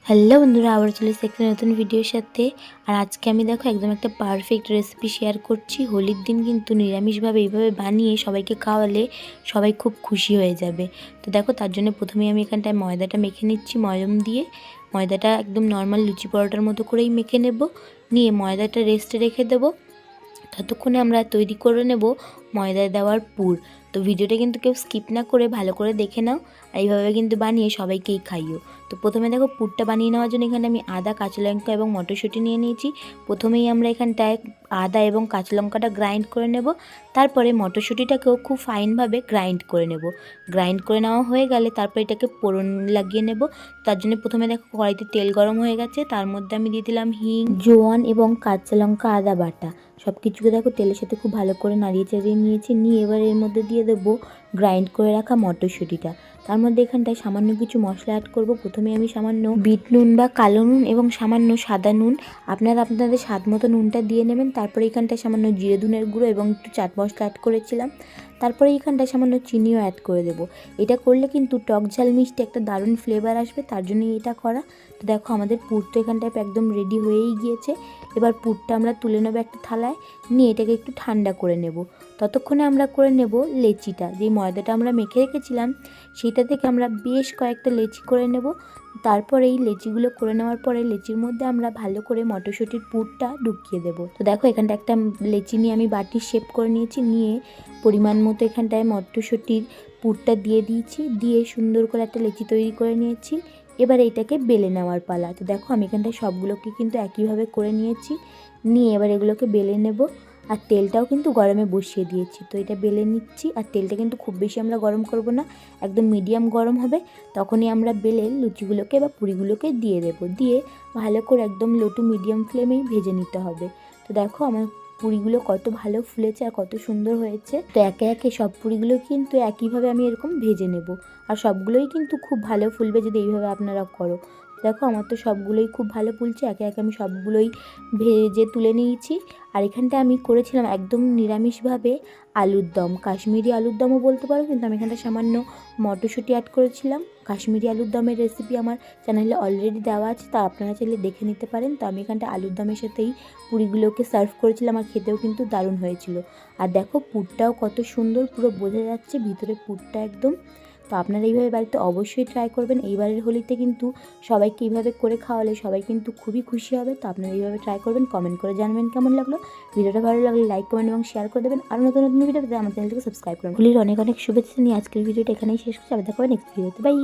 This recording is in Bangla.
হ্যালো বন্ধুরা, আবার চলে এসেছি একটা নতুন ভিডিওর সাথে। আর আজকে আমি দেখো একদম একটা পারফেক্ট রেসিপি শেয়ার করছি। হোলির দিন কিন্তু নিরামিষভাবে এইভাবে বানিয়ে সবাইকে খাওয়ালে সবাই খুব খুশি হয়ে যাবে। তো দেখো, তার জন্য প্রথমেই আমি এখানটায় ময়দাটা মেখে নিচ্ছি ময়ম দিয়ে। ময়দাটা একদম নর্মাল লুচি পরোটার মতো করেই মেখে নেব। নিয়ে ময়দাটা রেস্টে রেখে দেবো। ততক্ষণে আমরা তৈরি করে নেব ময়দায় দেওয়ার পুর। তো ভিডিওটা কিন্তু কেউ স্কিপ না করে ভালো করে দেখে নাও। এইভাবে কিন্তু বানিয়ে সবাইকেই খাইও। তো প্রথমে দেখো, পুরটা বানিয়ে নেওয়ার জন্য এখানে আমি আদা, কাঁচা লঙ্কা এবং মটরশুঁটি নিয়ে নিয়েছি। প্রথমেই আমরা এখানটায় আদা এবং কাঁচা লঙ্কাটা গ্রাইন্ড করে নেব। তারপরে মটরশুঁটিটাকেও খুব ফাইনভাবে গ্রাইন্ড করে নেব। গ্রাইন্ড করে নেওয়া হয়ে গেলে তারপরে এটাকে ফোড়ন লাগিয়ে নেব। তার জন্য প্রথমে দেখো, কড়াইতে তেল গরম হয়ে গেছে, তার মধ্যে আমি দিয়ে দিলাম হিং, জোয়ান এবং কাঁচা লঙ্কা, আদা বাটা। সব কিছুকে দেখো তেলের সাথে খুব ভালো করে নাড়িয়ে চাড়িয়ে নিয়েছি। নিয়ে এবার এর মধ্যে দিয়ে দেবো গ্রাইন্ড করে রাখা মটরশুঁটিটা। তার মধ্যে এখানটায় সামান্য কিছু মশলা অ্যাড করব। প্রথমে আমি সামান্য বিট নুন বা কালো নুন এবং সামান্য সাদা নুন, আপনারা আপনাদের স্বাদ মতো নুনটা দিয়ে নেবেন। তারপরে এখানটায় সামান্য জিরে ধনের গুঁড়ো এবং একটু চাট মশলা অ্যাড করেছিলাম। তারপরে এখানটায় সামান্য চিনিও অ্যাড করে দেবো। এটা করলে কিন্তু টক ঝাল মিষ্টি একটা দারুণ ফ্লেভার আসবে, তার জন্যই এটা করা। তো দেখো, আমাদের পুর তো এখানটায় একদম রেডি হয়েই গিয়েছে। এবার পুরটা আমরা তুলে নেবো একটা থালায়। নিয়ে এটাকে একটু ঠান্ডা করে নেব। ততক্ষণে আমরা করে নেব লেচিটা। যে ময়দাটা আমরা মেখে রেখেছিলাম সেইটা থেকে আমরা বেশ কয়েকটা লেচি করে নেব। তারপরে এই লেচিগুলো করে নেওয়ার পরে লেচির মধ্যে আমরা ভালো করে মটরশুঁটির পুরটা ঢুকিয়ে দেবো। তো দেখো, এখানটা একটা লেচি নিয়ে আমি বাটির শেপ করে নিয়েছি। নিয়ে পরিমাণ মতো এখানটায় মটরশুঁটির পুরটা দিয়ে দিয়েছি। দিয়ে সুন্দর করে একটা লেচি তৈরি করে নিয়েছি। এবার এইটাকে বেলে নেওয়ার পালা। তো দেখো, আমি এখানটায় সবগুলোকে কিন্তু একইভাবে করে নিয়েছি। নিয়ে এবার এগুলোকে বেলে নেব। আর তেলটাও কিন্তু গরমে বসিয়ে দিয়েছি। তো এটা বেলে নিচ্ছি। আর তেলটা কিন্তু খুব বেশি আমরা গরম করব না, একদম মিডিয়াম গরম হবে। তখনই আমরা বেলে লুচিগুলোকে বা পুরিগুলোকে দিয়ে দেবো। দিয়ে ভালো করে একদম লো টু মিডিয়াম ফ্লেমেই ভেজে নিতে হবে। তো দেখো, আমার পুরিগুলো কত ভালো ফুলেছে আর কত সুন্দর হয়েছে। তো একে একে সব পুরিগুলো কিন্তু একইভাবে আমি এরকম ভেজে নেব। আর সবগুলোই কিন্তু খুব ভালো ফুলবে যদি এইভাবে আপনারা করো। দেখো, আমার তো সবগুলোই খুব ভালো ফুলছে। একে একে আমি সবগুলোই ভেজে তুলে নিয়েছি। আর এখানটা আমি করেছিলাম একদম নিরামিষভাবে আলুর দম, কাশ্মীরি আলুর দমও বলতে পারো। কিন্তু আমি এখানটা সামান্য মটরশুঁটি অ্যাড করেছিলাম। কাশ্মীরি আলুর দমের রেসিপি আমার চ্যানেলে অলরেডি দেওয়া আছে, তা আপনারা চাইলে দেখে নিতে পারেন। তো আমি এখানটা আলুর দমের সাথেই পুরিগুলোকে সার্ভ করেছিলাম। আর খেতেও কিন্তু দারুণ হয়েছিল। আর দেখো, পুরটাও কত সুন্দর, পুরো বোঝা যাচ্ছে ভিতরে পুরটা একদম। তো আপনারা এইভাবে বাড়িতে অবশ্যই ট্রাই করবেন। এইবারের হোলিতে কিন্তু সবাইকে এইভাবে করে খাওয়ালে সবাই কিন্তু খুবই খুশি হবে। তো আপনারা এইভাবে ট্রাই করবেন। কমেন্ট করে জানাবেন কেমন লাগলো। ভিডিওটা ভালো লাগলে লাইক, কমেন্ট এবং শেয়ার করে দেবেন। আর নতুন নতুন ভিডিও পেতে আমার চ্যানেলটিকে সাবস্ক্রাইব করুন। হোলির অনেক অনেক শুভেচ্ছা নিয়ে আজকের ভিডিওটা এখানেই শেষ করছি। আবার দেখা হবে নেক্সট ভিডিওতে। বাই।